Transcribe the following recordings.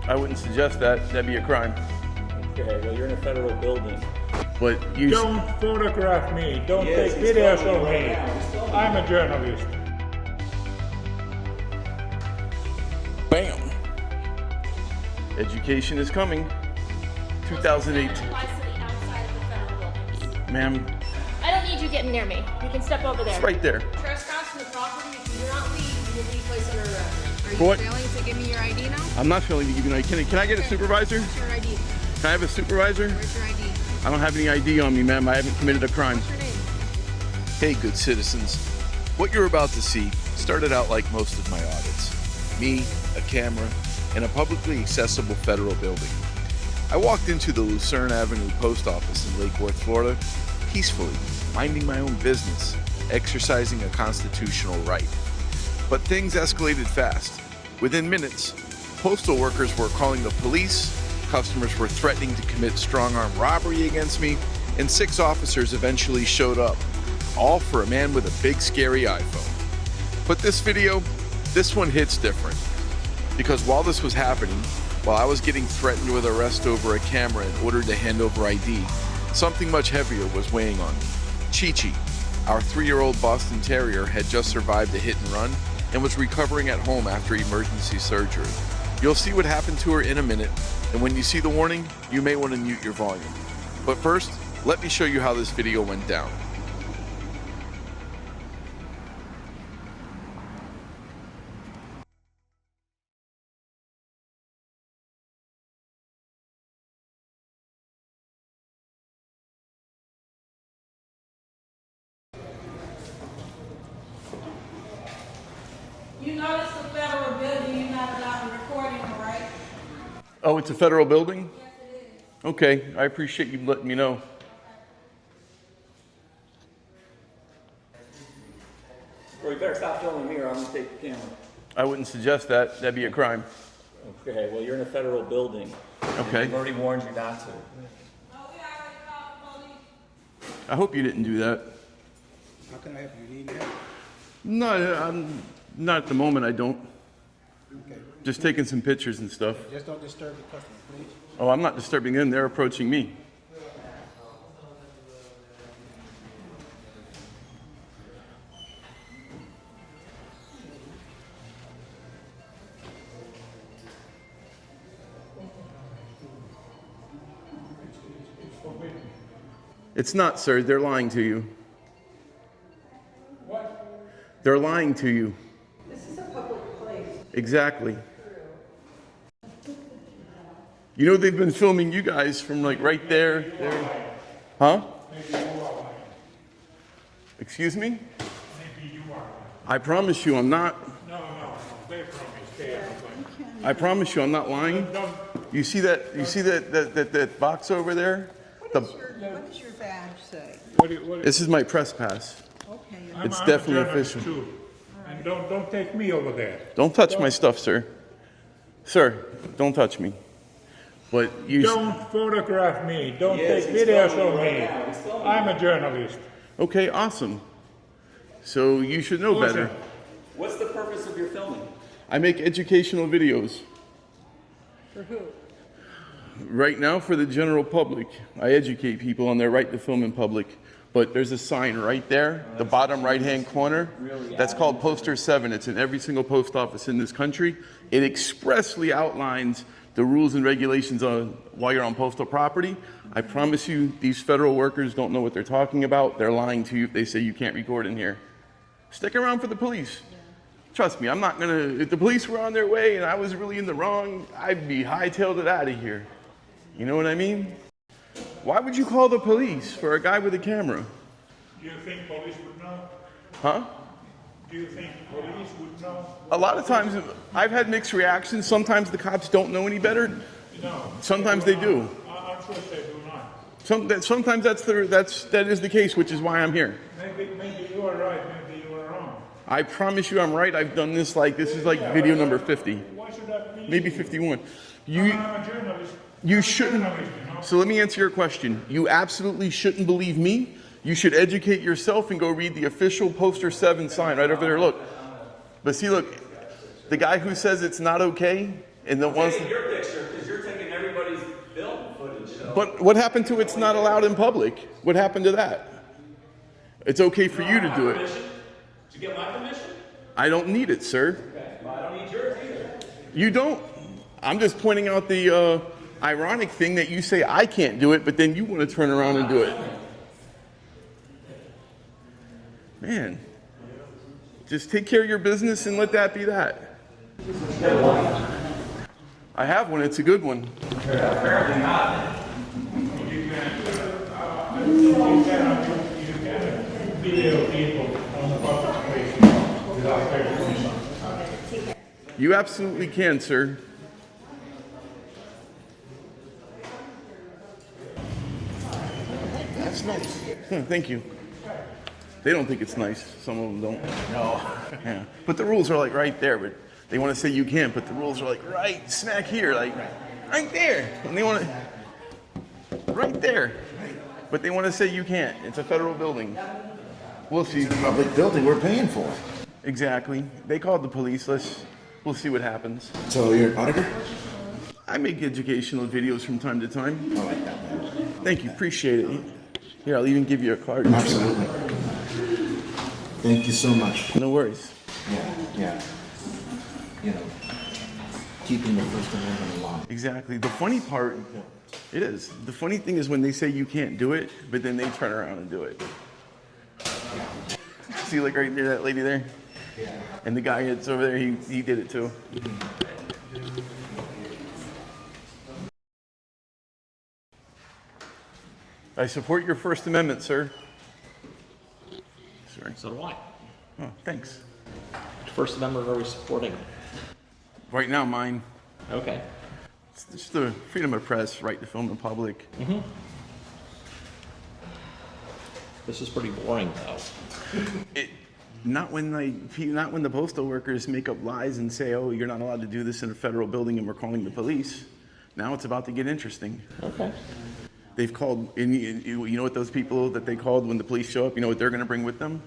I wouldn't suggest that. That'd be a crime. Okay, well, you're in a federal building. But you Don't photograph me. Don't take videos of me. I'm a journalist. Bam. Education is coming. 2018. Ma'am, I don't need you getting near me. You can step over there. it's right there. Trespassing the property, if you do not leave, you will be placed under arrest. Are For you what? failing to give me your ID now? I'm not failing to give you an ID. Can I get a supervisor? What's your ID? Can I have a supervisor? Where's your ID? I don't have any ID on me, ma'am. I haven't committed a crime. What's your name? Hey, good citizens. What you're about to see started out like most of my audits. Me, a camera, and a publicly accessible federal building. I walked into the Lucerne Avenue post office in Lake Worth, Florida, peacefully, minding my own business, exercising a constitutional right. But things escalated fast. Within minutes, postal workers were calling the police, customers were threatening to commit strong-arm robbery against me, and 6 officers eventually showed up, all for a man with a big scary iPhone. But this video, this one hits different. Because while this was happening, while I was getting threatened with arrest over a camera and ordered to hand over ID, something much heavier was weighing on me. Chi-Chi, our 3-year-old Boston Terrier, had just survived a hit and run and was recovering at home after emergency surgery. You'll see what happened to her in a minute, and when you see the warning, you may want to mute your volume. But first, let me show you how this video went down. You notice the federal building, you're not allowed recording, right? Oh, it's a federal building? Yes, it is. Okay, I appreciate you letting me know. Well, you better stop filming me or I'm gonna take the camera. I wouldn't suggest that. That'd be a crime. Okay, well, you're in a federal building. Okay. I've already warned you not to. Oh, we already called the police. I hope you didn't do that. How can I help you? Need help? No, I'm not at the moment. I don't. Okay. Just taking some pictures and stuff. Just don't disturb the customer, please. Oh, I'm not disturbing them. They're approaching me. It's not, sir. They're lying to you. What? They're lying to you. This is a public place. Exactly. You know, they've been filming you guys from like right there. Huh? Excuse me? Maybe you are. I promise you I'm not. No, they promise they are going. I promise you I'm not lying. Don't, You see that box over there? What does your badge say? what This is my press pass. Okay, It's I'm definitely a journalist official. too. And don't take me over there. Don't touch my stuff, sir. Sir, don't touch me. But you Don't photograph me. Don't Yes, take he's videos filming of right me. now. He's filming. I'm a journalist. okay, awesome. So you should know better. Listen, What's the purpose of your filming? I make educational videos. for who? Right now, for the general public, I educate people on their right to film in public. But there's a sign right there, the bottom right-hand corner, that's called Poster 7. It's in every single post office in this country. It expressly outlines the rules and regulations on while you're on postal property. I promise you, these federal workers don't know what they're talking about. They're lying to you if they say you can't record in here. Stick around for the police. Trust me, I'm not gonna, if the police were on their way and I was really in the wrong, I'd be hightailed it out of here. You know what I mean? Why would you call the police for a guy with a camera? do you think police would know? Huh? Do you think police would know? A lot of times, I've had mixed reactions. Sometimes the cops don't know any better. No. Sometimes they do. I'm sure they do not. Sometimes that is the case, which is why I'm here. Maybe you are right, maybe you are wrong. I promise you I'm right. I've done this this is like video number 50, Why should that be? maybe 51. I'm a journalist. You shouldn't. Journalist, you know? So let me answer your question. You absolutely shouldn't believe me. You should educate yourself and go read the official Poster 7 sign right over there. Look. But see, look, the guy who says it's not okay, and the ones. Your picture. But what happened to it's not allowed in public? What happened to that? It's okay for you to do it. Did you get my permission? I don't need it, sir. Okay, well, I don't need yours either. You don't. I'm just pointing out the ironic thing that you say I can't do it, but then you want to turn around and do it. Man, just take care of your business and let that be that. I have one. It's a good one. Apparently not. Video people on the public place without their permission. You absolutely can, sir. That's nice. Thank you. They don't think it's nice. Some of them don't. No. Yeah. But the rules are like right there. But they want to say you can't. But the rules are like right smack here, like right there. And they want to right there. But they want to say you can't. It's a federal building. We'll see. It's a public building we're paying for. Exactly. They called the police. We'll see what happens. So you're an auditor? I make educational videos from time to time. I like that, man. Thank you. Appreciate it. Here, I'll even give you a card. Absolutely. Thank you so much. No worries. Yeah. You know, keeping the First Amendment alive. Exactly. The funny part, it is. The funny thing is when they say you can't do it, but then they turn around and do it. See, like right there, that lady there? Yeah. And the guy that's over there, he did it too. I support your First Amendment, sir. Sorry. So do I. Oh, thanks. First Amendment, are we supporting? Right now, mine. Okay. It's just the freedom of press, right to film in public. This is pretty boring, though. Not when the postal workers make up lies and say, "Oh, you're not allowed to do this in a federal building," and we're calling the police. Now it's about to get interesting. Okay. They've called, and you know what those people that they called when the police show up, you know what they're going to bring with them?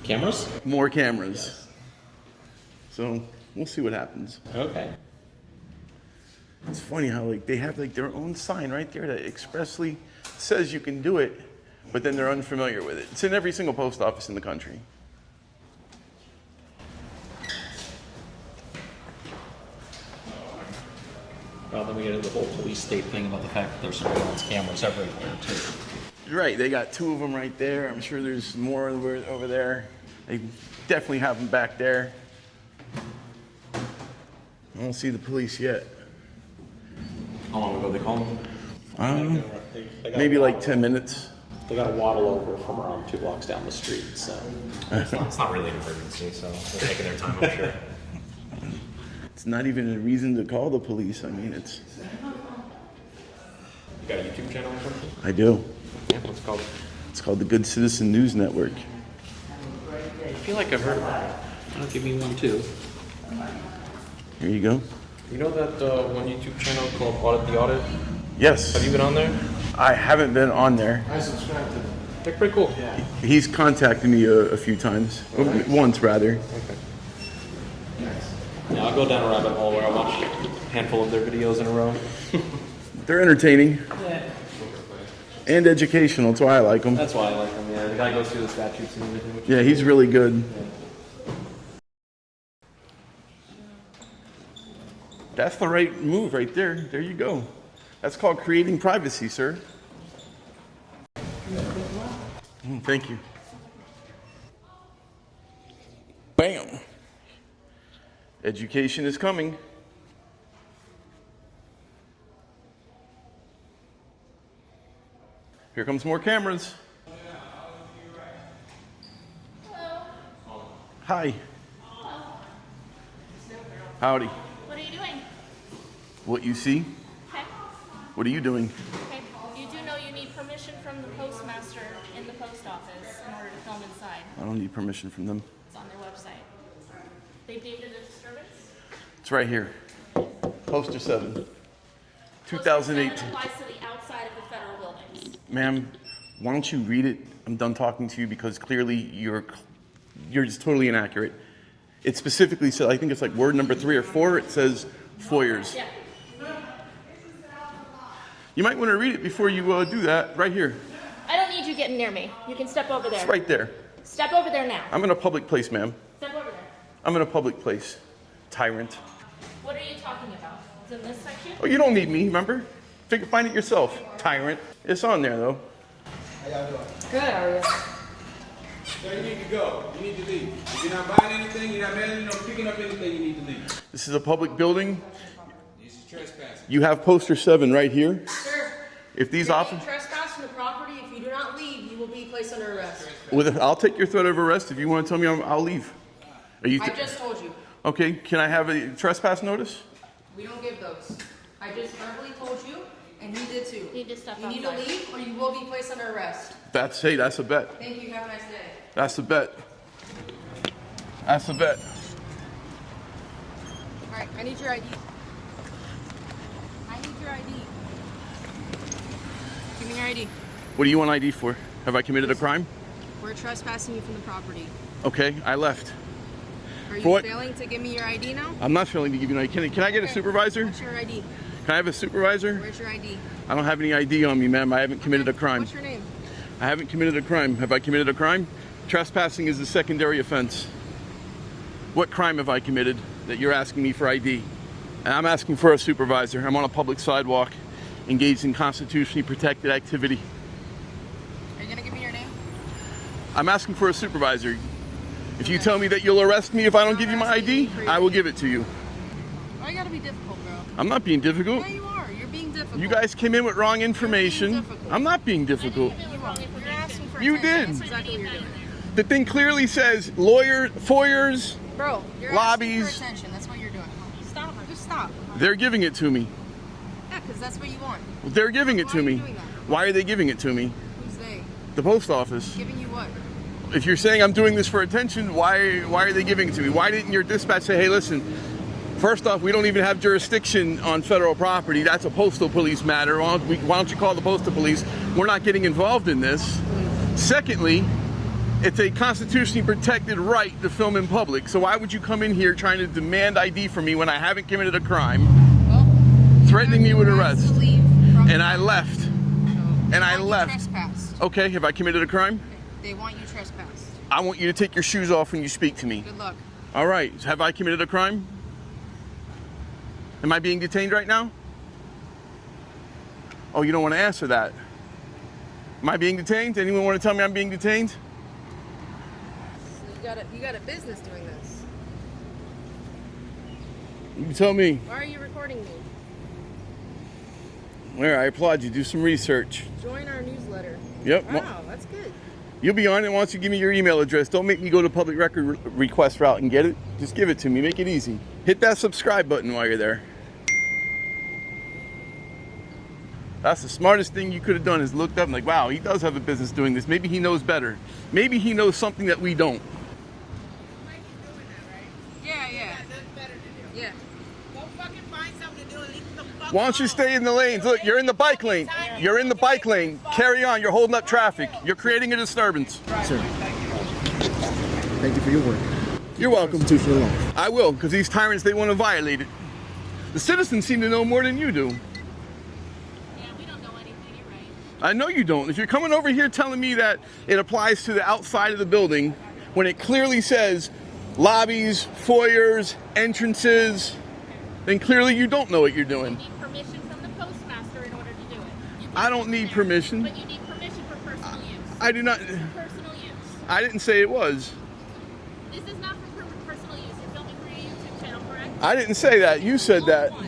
Cameras? More cameras. So we'll see what happens. Okay. It's funny how like they have like their own sign right there that expressly says you can do it, but then they're unfamiliar with it. It's in every single post office in the country. Well, then we get into the whole police state thing about the fact that there's surveillance cameras everywhere, too. Right, they got 2 of them right there. I'm sure there's more over there. They definitely have them back there. I don't see the police yet. How long ago they called them? Maybe like 10 minutes. They got to waddle over from around 2 blocks down the street, so. It's not really an emergency, so they're taking their time, I'm sure. It's not even a reason to call the police. I mean, it's. You got a YouTube channel or something? I do. Yeah, what's it called? It's called the Good Citizen News Network. I feel like I've heard of that. I'll give me one, too. Here you go. You know that one YouTube channel called Audit the Audit? Yes. Have you been on there? I haven't been on there. I subscribe to them. They're pretty cool. He's contacted me a few times. Once, rather. Okay. Yeah, I'll go down a rabbit hole where I watch a handful of their videos in a row. They're entertaining. And educational. That's why I like them. That's why I like them, yeah. The guy goes through the statutes and everything. Which Yeah, he's really good. That's the right move right there. There you go. That's called creating privacy, sir. Thank you. Bam. Education is coming. Here comes more cameras. Hi. Howdy. What are you doing? What you see? Okay. What are you doing? Okay. You do know you need permission from the postmaster in the post office in order to film inside. I don't need permission from them. It's on their website. They deemed it a disturbance? It's right here. Poster 7. Poster 2018. 7 applies to the outside of the federal buildings. Ma'am, why don't you read it? I'm done talking to you because clearly you're just totally inaccurate. It specifically said, I think it's like word number 3 or 4, it says foyers. Yeah. You might want to read it before you do that. Right here. I don't need you getting near me. You can step over there. It's right there. Step over there now. I'm in a public place, ma'am. Step over there. I'm in a public place. Tyrant. What are you talking about? It's in this section? Oh, you don't need me, remember? Find it yourself, tyrant. It's on there, though. Good, how are you? So you need to go. You need to leave. If you're not buying anything, you're not managing or picking up anything, you need to leave. This is a public building. This is trespassing. You have poster 7 right here. Sir, If these you're officers... trespassing the property. If you do not leave, you will be placed under arrest. I'll take your threat of arrest. If you want to tell me, I'll leave. Are you I just told you. okay, can I have a trespass notice? We don't give those. I just verbally told you, and you did too. You need to step You need to outside. leave, or you will be placed under arrest. That's a bet. Thank you. Have a nice day. That's a bet. That's a bet. All right, I need your ID. I need your ID. Give me your ID. What do you want ID for? Have I committed a crime? We're trespassing you from the property. Okay, I left. Are you For what? failing to give me your ID now? I'm not failing to give you an ID. Can I get a Okay. supervisor? What's your ID? Can I have a supervisor? Where's your ID? I don't have any ID on me, ma'am. I haven't committed a crime. What's your name? I haven't committed a crime. Have I committed a crime? Trespassing is a secondary offense. What crime have I committed that you're asking me for ID? And I'm asking for a supervisor. I'm on a public sidewalk, engaged in constitutionally protected activity. Are you gonna give me your name? I'm asking for a supervisor. If you tell me that you'll arrest me if I don't give you my ID, I will give it to you. Why you gotta be difficult, bro? I'm not being difficult. Yeah, you are. You're being difficult. You guys came in with wrong information. difficult. I'm not being difficult. You are. You're asking for You attention. did. That's exactly what you're doing. The thing clearly says foyers, Bro, you're lobbies. asking for attention. That's what you're doing. Stop. Just stop. They're giving it to me. Yeah, because that's what you want. They're giving it Why to are you me. doing that? Why are they giving it to me? Who's they? The post office. Giving you what? If you're saying I'm doing this for attention, why are they giving it to me? Why didn't your dispatch say, hey, listen, first off, we don't even have jurisdiction on federal property. That's a postal police matter. Why don't you call the postal police? We're not getting involved in this. Secondly, it's a constitutionally protected right to film in public. So why would you come in here trying to demand ID from me when I haven't committed a crime, Well, threatening me with you have to arrest? leave from And I left. And I want you left. trespassed. Okay, have I committed a crime? They want you trespassed. I want you to take your shoes off when you speak to me. Good luck. All right, have I committed a crime? Am I being detained right now? Oh, you don't want to answer that. Am I being detained? Anyone want to tell me I'm being detained? So you got a business doing this. You tell me. Why are you recording me? Where, I applaud you. Do some research. Join our newsletter. Yep. Wow, that's good. You'll be on it once you give me your email address. Don't make me go to public record request route and get it. Just give it to me. Make it easy. Hit that subscribe button while you're there. That's the smartest thing you could have done is looked up and like, wow, he does have a business doing this. Maybe he knows better. Maybe he knows something that we don't. Yeah. Yeah. Why don't you stay in the lanes? Look, you're in the bike lane. You're in the bike lane. Carry on. You're holding up traffic. You're creating a disturbance. Sir, thank you for your work. You're welcome. Constitutional law. I will, because these tyrants, they want to violate it. The citizens seem to know more than you do. Yeah, we don't know anything, you're right. I know you don't. If you're coming over here telling me that it applies to the outside of the building, when it clearly says lobbies, foyers, entrances, then clearly you don't know what you're doing. You need permission from the postmaster in order to do it. You I can don't do need there, permission. But you need permission for personal use. I do not. Personal use. I didn't say it was. This is not for personal use. You're filming for your YouTube channel, correct? I didn't say that. You said that. I'm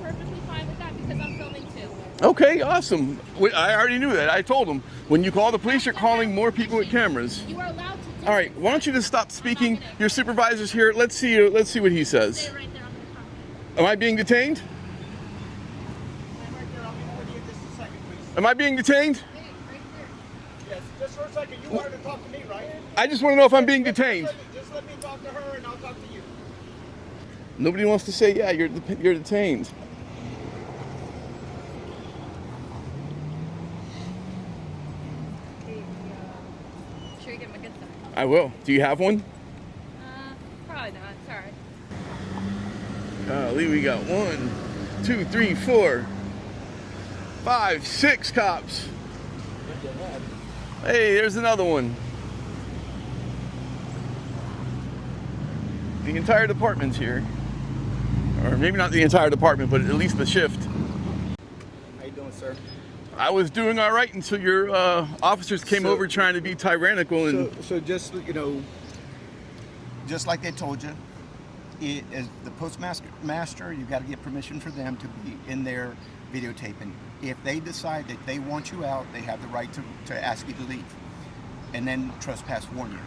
perfectly fine with that because I'm filming too. Okay, awesome. I already knew that. I told them. When you call the police, you're calling more people with cameras. You are allowed to do All right, why don't you just stop speaking? Your supervisor's here. Let's see what he says. Stay right there. I'm going to talk. Am I being detained? Am I being detained? Yes, just for a second. You wanted to talk to me, right? I just want to know if I'm being detained. Just let me talk to her and I'll talk to you. Nobody wants to say, yeah, you're detained. Sure you get my good stuff. I will. Do you have one? Probably not. It's alright. Golly, we got 1, 2, 3, 4. 5, 6 cops. Hey, there's another one. The entire department's here. Or maybe not the entire department, but at least the shift. How you doing, sir? I was doing all right until your officers came over trying to be tyrannical and. So just, you know, just like they told you, as the postmaster, you got to get permission for them to be in there videotaping. If they decide that they want you out, they have the right to ask you to leave, and then trespass warn you.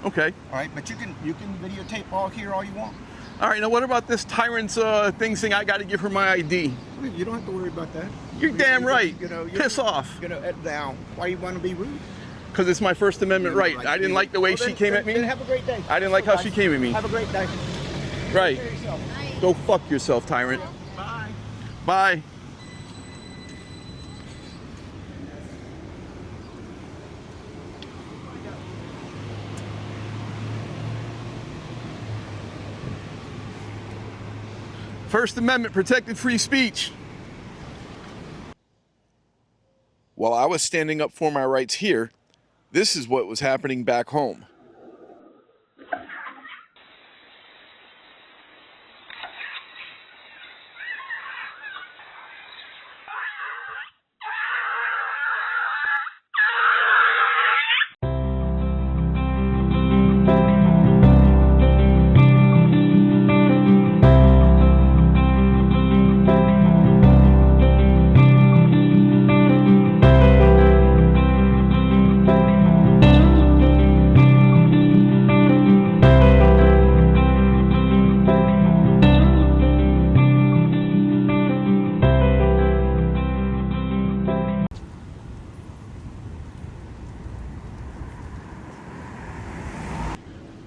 Okay. All right, but you can videotape all you want. All right. Now, what about this tyrant's thing saying I got to give her my ID? You don't have to worry about that. You're damn right. You Piss off. Now, why you want to be rude? Because it's my First Amendment right. I didn't like the way she came at me. Then have a great day. I didn't like how she came at me. Have a great day. Right. Go fuck yourself, tyrant. Bye. Bye. First Amendment protected free speech. While I was standing up for my rights here, this is what was happening back home.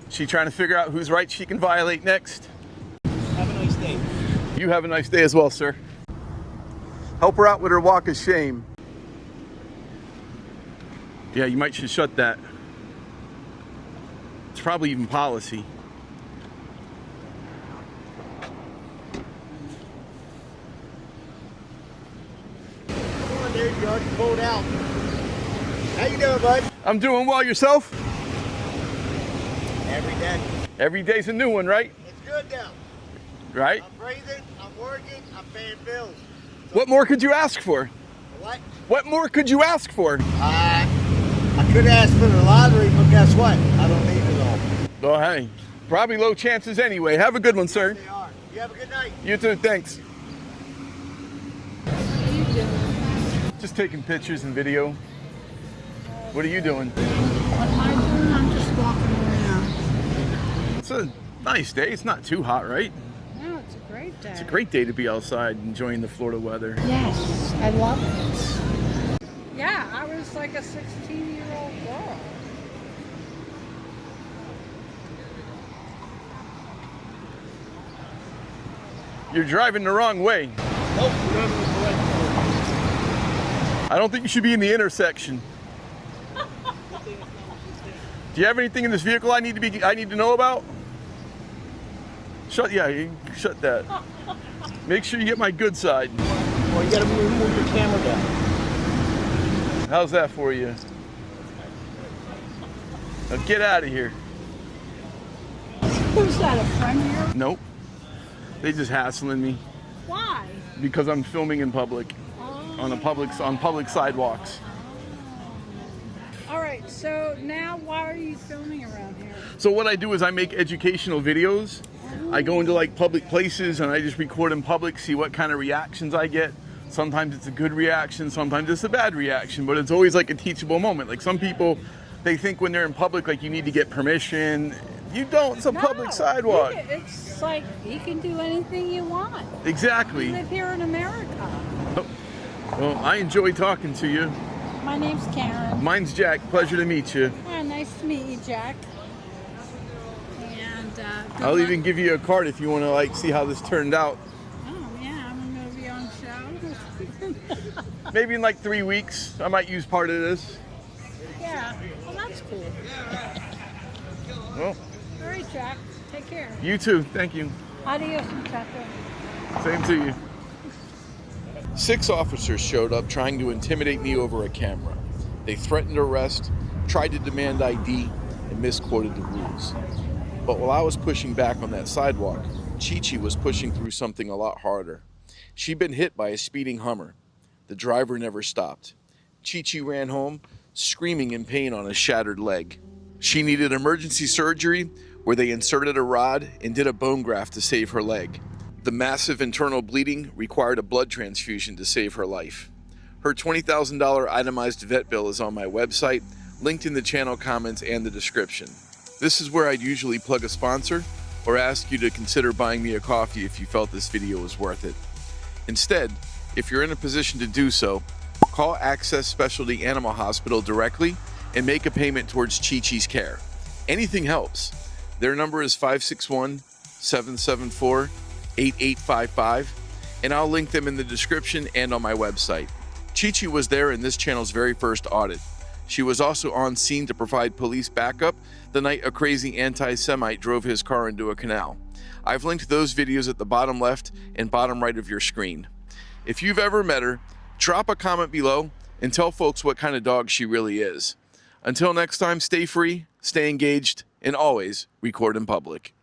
She trying to figure out whose rights she can violate next. Have a nice day. You have a nice day as well, sir. Help her out with her walk of shame. Yeah, you might should shut that. It's probably even policy. Come on, dude. You already pulled out. How you doing, bud? I'm doing well. Yourself? Every day. Every day's a new one, right? It's good now. Right? I'm breathing, I'm working, I'm paying bills. What more could you ask for? What? What more could you ask for? I could ask for the lottery, but guess what? I don't need it all. Oh, hey. Probably low chances anyway. Have a good one, sir. They are. You have a good night. You too. Thanks. Just taking pictures and video. What are you doing? What am I doing? I'm just walking around. It's a nice day. It's not too hot, right? No, it's a great day. It's a great day to be outside enjoying the Florida weather. Yes, I love it. Yeah, I was like a 16-year-old girl. You're driving the wrong way. Nope, you're driving the correct way. I don't think you should be in the intersection. Do you have anything in this vehicle I need to know about? Shut that. Make sure you get my good side. Well, you gotta move your camera down. How's that for you? Now get out of here. Who's that, a friend of yours? Nope. They just hassling me Why? because I'm filming in public on public sidewalks. All right, so now why are you filming around here? So what I do is I make educational videos. I go into like public places and I just record in public, see what kind of reactions I get. Sometimes it's a good reaction, sometimes it's a bad reaction, but it's always like a teachable moment. Like some people, they think when they're in public, like you need to get permission. You don't, it's a public sidewalk. It's like you can do anything you want. Exactly. You live here in America. Well, I enjoy talking to you. My name's Karen. Mine's Jack, pleasure to meet you. Oh, nice to meet you, Jack. And good I'll luck. even give you a card if you want to like see how this turned out. Oh yeah, I'm gonna be on show. Maybe in like 3 weeks, I might use part of this. Yeah, well that's cool. Well, All right, Jack. Take care. you too, thank you. Adios, muchacho. Same to you. 6 officers showed up trying to intimidate me over a camera. They threatened arrest, tried to demand ID, and misquoted the rules. But while I was pushing back on that sidewalk, Chi-Chi was pushing through something a lot harder. She'd been hit by a speeding Hummer. The driver never stopped. Chi-Chi ran home, screaming in pain on a shattered leg. She needed emergency surgery where they inserted a rod and did a bone graft to save her leg. The massive internal bleeding required a blood transfusion to save her life. Her $20,000 itemized vet bill is on my website, linked in the channel comments and the description. This is where I'd usually plug a sponsor or ask you to consider buying me a coffee if you felt this video was worth it. Instead, if you're in a position to do so, call Access Specialty Animal Hospital directly and make a payment towards Chi-Chi's care. Anything helps. Their number is 561-774-8855, and I'll link them in the description and on my website. Chi-Chi was there in this channel's very first audit. She was also on scene to provide police backup the night a crazy anti-Semite drove his car into a canal. I've linked those videos at the bottom left and bottom right of your screen. If you've ever met her, drop a comment below and tell folks what kind of dog she really is. Until next time, stay free, stay engaged, and always record in public.